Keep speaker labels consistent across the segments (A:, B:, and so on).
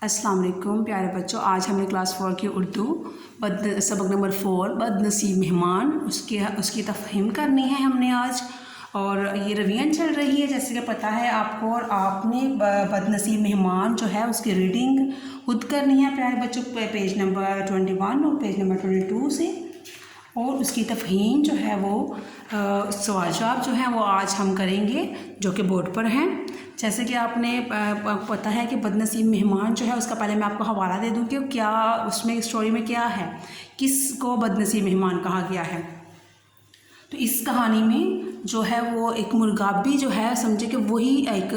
A: अस्सलाम वालेकुम प्यारे बच्चों, आज हमें क्लास 4 की उर्दू सबक नंबर 4 बदनसीब मेहमान उसकी तफहीम करनी है हमने आज। और ये रिवीजन चल रही है जैसे कि पता है आपको, और आपने बदनसीब मेहमान जो है उसकी रीडिंग खुद करनी है प्यारे बच्चों, पेज नंबर 21 और पेज नंबर 22 से। और उसकी तफहीम जो है वो सवाल जवाब जो है वो आज हम करेंगे जो कि बोर्ड पर हैं। जैसे कि आपने पता है कि बदनसीब मेहमान जो है उसका पहले मैं आपको हवाला दे दूं कि क्या उसमें स्टोरी में क्या है, किसको बदनसीब मेहमान कहा गया है। तो इस कहानी में जो है वो एक मुर्गाबी जो है, समझे कि वही एक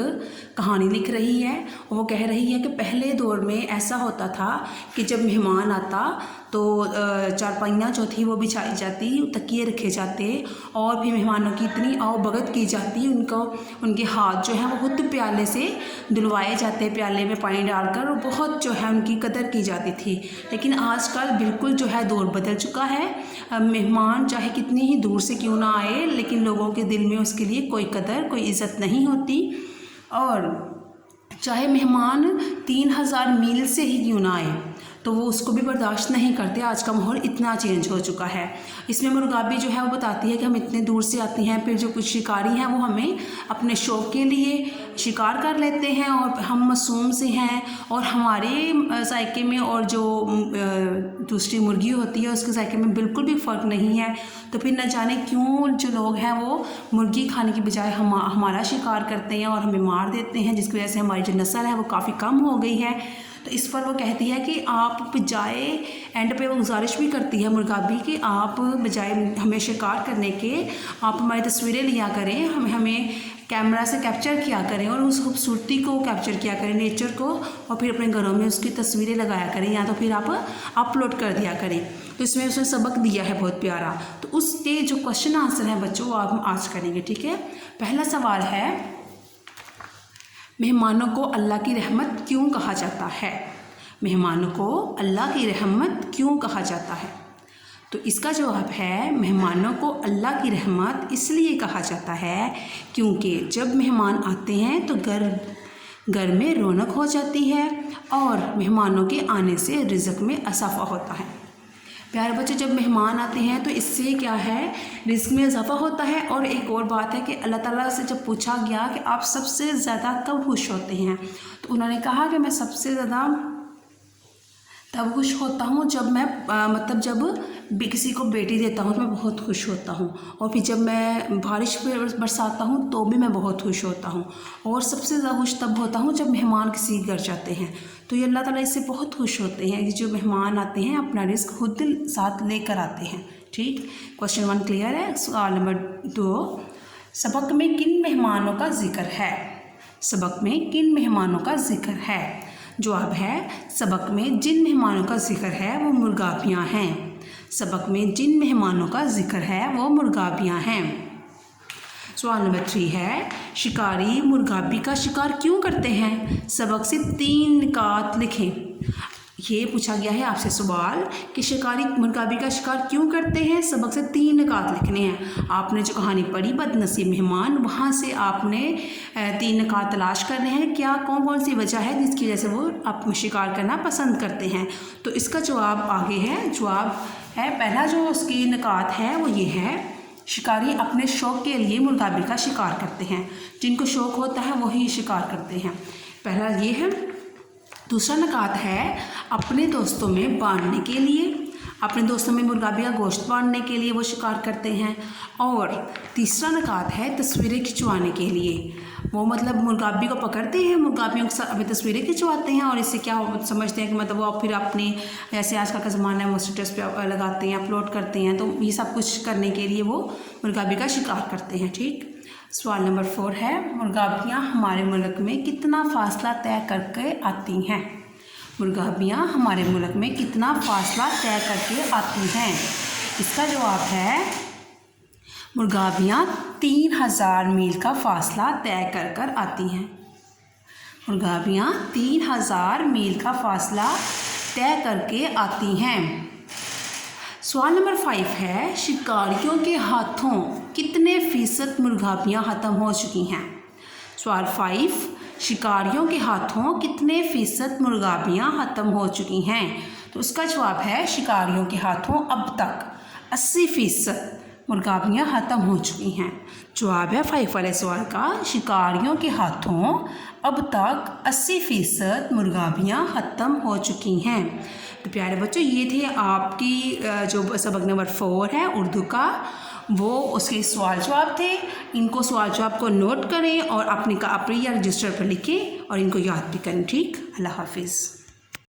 A: कहानी लिख रही है। वो कह रही है कि पहले दौर में ऐसा होता था कि जब मेहमान आता तो चारपाइयाँ जो थी वो बिछाई जाती, तकिए रखे जाते और फिर मेहमानों की इतनी आवभगत की जाती, उनके हाथ जो है वो खुद प्याले से धुलवाए जाते, प्याले में पानी डालकर, और बहुत जो है उनकी कदर की जाती थी। लेकिन आजकल बिल्कुल जो है दौर बदल चुका है। मेहमान चाहे कितनी ही दूर से क्यों ना आए, लेकिन लोगों के दिल में उसके लिए कोई कदर कोई इज़्ज़त नहीं होती। और चाहे मेहमान 3000 मील से ही क्यों ना आए तो वो उसको भी बर्दाश्त नहीं करते। आज का माहौल इतना चेंज हो चुका है। इसमें मुर्गाबी जो है वो बताती है कि हम इतने दूर से आती हैं, फिर जो कुछ शिकारी हैं वो हमें अपने शौक़ के लिए शिकार कर लेते हैं, और हम मासूम से हैं, और हमारे जायके में और जो दूसरी मुर्गी होती है उसके जायके में बिल्कुल भी फ़र्क नहीं है। तो फिर न जाने क्यों जो लोग हैं वो मुर्गी खाने की बजाय हमारा शिकार करते हैं और हमें मार देते हैं, जिसकी वजह से हमारी जो नस्ल है वो काफ़ी कम हो गई है। तो इस पर वो कहती है कि आप बजाय, एंड पे वो गुजारिश भी करती है मुर्गाबी कि आप बजाय हमें शिकार करने के आप हमारी तस्वीरें लिया करें, हमें कैमरा से कैप्चर किया करें और उस खूबसूरती को कैप्चर किया करें, नेचर को, और फिर अपने घरों में उसकी तस्वीरें लगाया करें, या तो फिर आप अपलोड कर दिया करें। तो इसमें उसने सबक दिया है बहुत प्यारा। तो उसके जो क्वेश्चन आंसर हैं बच्चों वो आप आज करेंगे, ठीक है। पहला सवाल है, मेहमानों को अल्लाह की रहमत क्यों कहा जाता है? मेहमानों को अल्लाह की रहमत क्यों कहा जाता है? तो इसका जवाब है, मेहमानों को अल्लाह की रहमत इसलिए कहा जाता है क्योंकि जब मेहमान आते हैं तो घर में रौनक हो जाती है और मेहमानों के आने से रिज़्क़ में इजाफ़ा होता है। प्यारे बच्चे, जब मेहमान आते हैं तो इससे क्या है, रिज़्क़ में इजाफ़ा होता है। और एक और बात है कि अल्लाह ताला से जब पूछा गया कि आप सबसे ज़्यादा कब खुश होते हैं, तो उन्होंने कहा कि मैं सबसे ज़्यादा तब खुश होता हूँ जब मैं जब किसी को बेटी देता हूँ तो मैं बहुत खुश होता हूँ, और फिर जब मैं बारिश बरसाता हूँ तो भी मैं बहुत खुश होता हूँ, और सबसे ज़्यादा खुश तब होता हूँ जब मेहमान किसी घर जाते हैं। तो ये अल्लाह ताला इससे बहुत खुश होते हैं कि जो मेहमान आते हैं अपना रिज़्क़ खुद साथ लेकर आते हैं, ठीक। क्वेश्चन 1 क्लियर है। सवाल नंबर 2, सबक में किन मेहमानों का जिक्र है? सबक में किन मेहमानों का जिक्र है? जवाब है, सबक में जिन मेहमानों का जिक्र है वो मुर्गाबियाँ हैं। सबक में जिन मेहमानों का जिक्र है वो मुर्गाबियाँ हैं। सवाल नंबर 3 है, शिकारी मुर्गाबी का शिकार क्यों करते हैं? सबक से 3 निकात लिखें। ये पूछा गया है आपसे सवाल कि शिकारी मुर्गाबी का शिकार क्यों करते हैं, सबक से 3 निकात लिखने हैं। आपने जो कहानी पढ़ी बदनसीब मेहमान, वहाँ से आपने 3 निकात तलाश करने हैं, क्या कौन सी वजह है जिसकी वजह से वो आप शिकार करना पसंद करते हैं। तो इसका जवाब आगे है। जवाब है, पहला जो उसकी निकात है वो ये है, शिकारी अपने शौक़ के लिए मुर्गाबी का शिकार करते हैं। जिनको शौक़ होता है वही शिकार करते हैं, पहला ये है। दूसरा निकात है, अपने दोस्तों में बांटने के लिए, अपने दोस्तों में मुर्गाबी का गोश्त बांटने के लिए वो शिकार करते हैं। और तीसरा निकात है, तस्वीरें खिंचवाने के लिए, वो मुर्गाबी को पकड़ते हैं, मुर्गाबियों के साथ अपनी तस्वीरें खिंचवाते हैं, और इससे क्या समझते हैं कि वो फिर अपने, जैसे आजकल का ज़माना है वो स्टेटस पे लगाते हैं, अपलोड करते हैं, तो ये सब कुछ करने के लिए वो मुर्गाबी का शिकार करते हैं, ठीक। सवाल नंबर 4 है, मुर्गाबियाँ हमारे मुल्क में कितना फ़ासला तय करके आती हैं? मुर्गाबियाँ हमारे मुल्क में कितना फ़ासला तय करके आती हैं? इसका जवाब है, मुर्गाबियाँ 3000 मील का फ़ासला तय कर आती हैं। मुर्गाबियाँ 3000 मील का फ़ासला तय करके आती हैं। सवाल नंबर 5 है, शिकारियों के हाथों कितने फ़ीसद मुर्गाबियाँ ख़त्म हो चुकी हैं? सवाल 5, शिकारियों के हाथों कितने फ़ीसद मुर्गाबियाँ ख़त्म हो चुकी हैं? तो उसका जवाब है शिकारियों के हाथों अब तक 80% मुर्गाबियाँ ख़त्म हो चुकी हैं। जवाब है 5 वाले सवाल का, शिकारियों के हाथों अब तक 80% मुर्गाबियाँ ख़त्म हो चुकी हैं। तो प्यारे बच्चों, ये थे आपकी जो सबक नंबर 4 है उर्दू का, वो उसके सवाल जवाब थे। इनको सवाल जवाब को नोट करें और अपने या रजिस्टर पर लिखें और इनको याद भी करें। ठीक, अल्लाह हाफिज़।